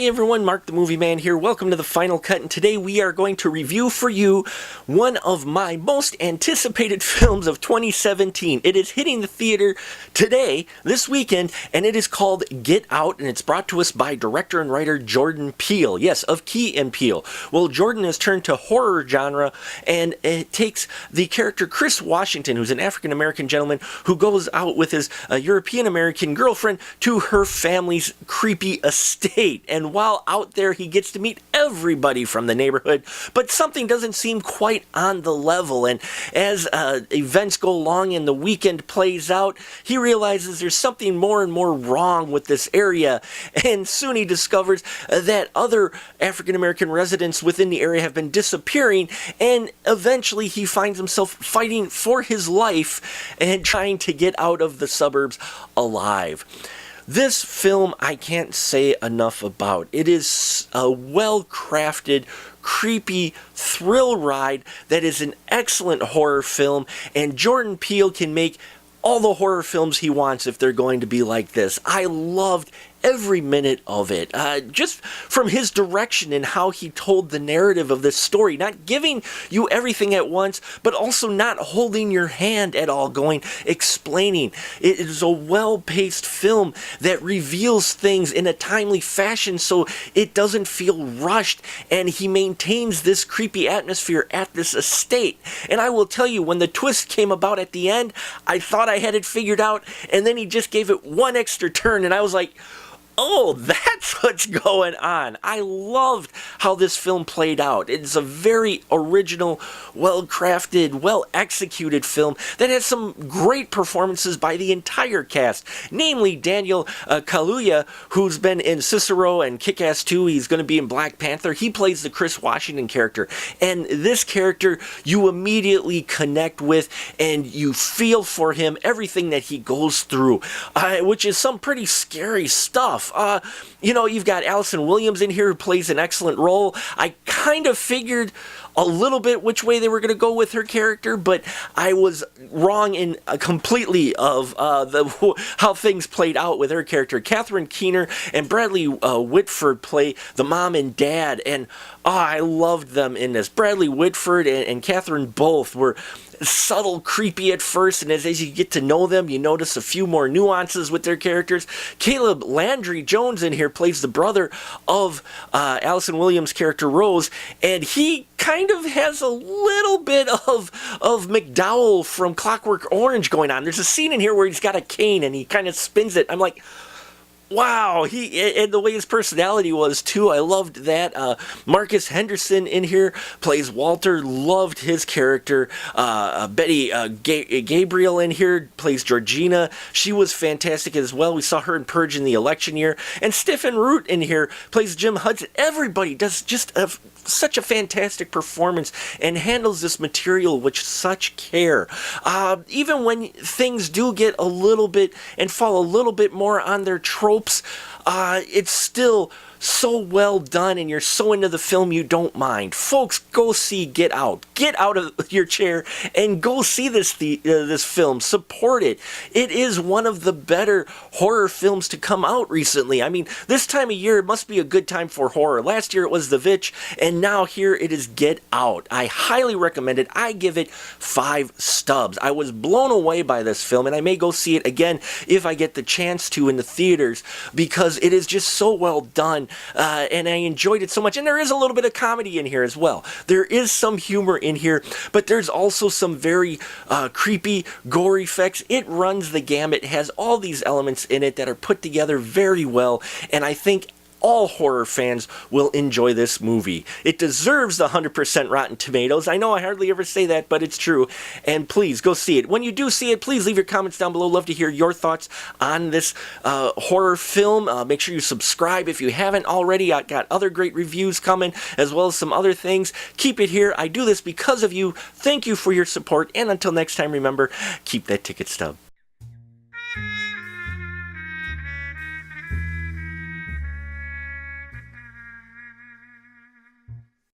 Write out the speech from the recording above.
everyone, Mark the Movie Man here. Welcome to the Final Cut, and today we are going to review for you one of my most anticipated films of 2017. It is hitting the theater today, this weekend, and it is called Get Out, and it's brought to us by director and writer Jordan Peele. Yes, of Key and Peele. Well, Jordan has turned to horror genre, and it takes the character Chris Washington, who's an African-American gentleman who goes out with his European-American girlfriend to her family's creepy estate. And while out there, he gets to meet everybody from the neighborhood, but something doesn't seem quite on the level. And as events go along and the weekend plays out, he realizes there's something more and more wrong with this area. And soon he discovers that other African-American residents within the area have been disappearing, and eventually he finds himself fighting for his life and trying to get out of the suburbs alive. This film I can't say enough about. It is a well-crafted, creepy thrill ride that is an excellent horror film, and Jordan Peele can make all the horror films he wants if they're going to be like this. I loved every minute of it, just from his direction and how he told the narrative of this story, not giving you everything at once, but also not holding your hand at all, explaining. It is a well-paced film that reveals things in a timely fashion so it doesn't feel rushed, and he maintains this creepy atmosphere at this estate. And I will tell you, when the twist came about at the end, I thought I had it figured out, and then he just gave it one extra turn, and I was like, oh, that's what's going on. I loved how this film played out. It's a very original, well-crafted, well-executed film that has some great performances by the entire cast, namely Daniel Kaluuya, who's been in Cicero and Kick-Ass 2. He's going to be in Black Panther. He plays the Chris Washington character, and this character you immediately connect with, and you feel for him, everything that he goes through, which is some pretty scary stuff. You've got Allison Williams in here who plays an excellent role. I kind of figured a little bit which way they were going to go with her character, but I was wrong in completely of how things played out with her character. Catherine Keener and Bradley Whitford play the mom and dad, and I loved them in this. Bradley Whitford and Catherine both were subtle, creepy at first, and as you get to know them, you notice a few more nuances with their characters. Caleb Landry Jones in here plays the brother of Allison Williams' character Rose, and he kind of has a little bit of McDowell from Clockwork Orange going on. There's a scene in here where he's got a cane and he kind of spins it. I'm like, wow, and the way his personality was too, I loved that. Marcus Henderson in here plays Walter, loved his character. Betty Gabriel in here plays Georgina. She was fantastic as well. We saw her in Purge in the election year. And Stephen Root in here plays Jim Hudson. Everybody does just such a fantastic performance and handles this material with such care. Even when things do get a little bit and fall a little bit more on their tropes, it's still so well done, and you're so into the film you don't mind. Folks, go see Get Out. Get out of your chair and go see this film. Support it. It is one of the better horror films to come out recently. I mean, this time of year, it must be a good time for horror. Last year it was The Vitch, and now here it is Get Out. I highly recommend it. I give it 5 stubs. I was blown away by this film, and I may go see it again if I get the chance to in the theaters, because it is just so well done. And I enjoyed it so much. And there is a little bit of comedy in here as well. There is some humor in here, but there's also some very creepy gore effects. It runs the gamut. It has all these elements in it that are put together very well, and I think all horror fans will enjoy this movie. It deserves the 100% Rotten Tomatoes. I know I hardly ever say that, but it's true. And please, go see it. When you do see it, please leave your comments down below. Love to hear your thoughts on this horror film. Make sure you subscribe if you haven't already. I got other great reviews coming, as well as some other things. Keep it here. I do this because of you. Thank you for your support. And until next time, remember, keep that ticket stub.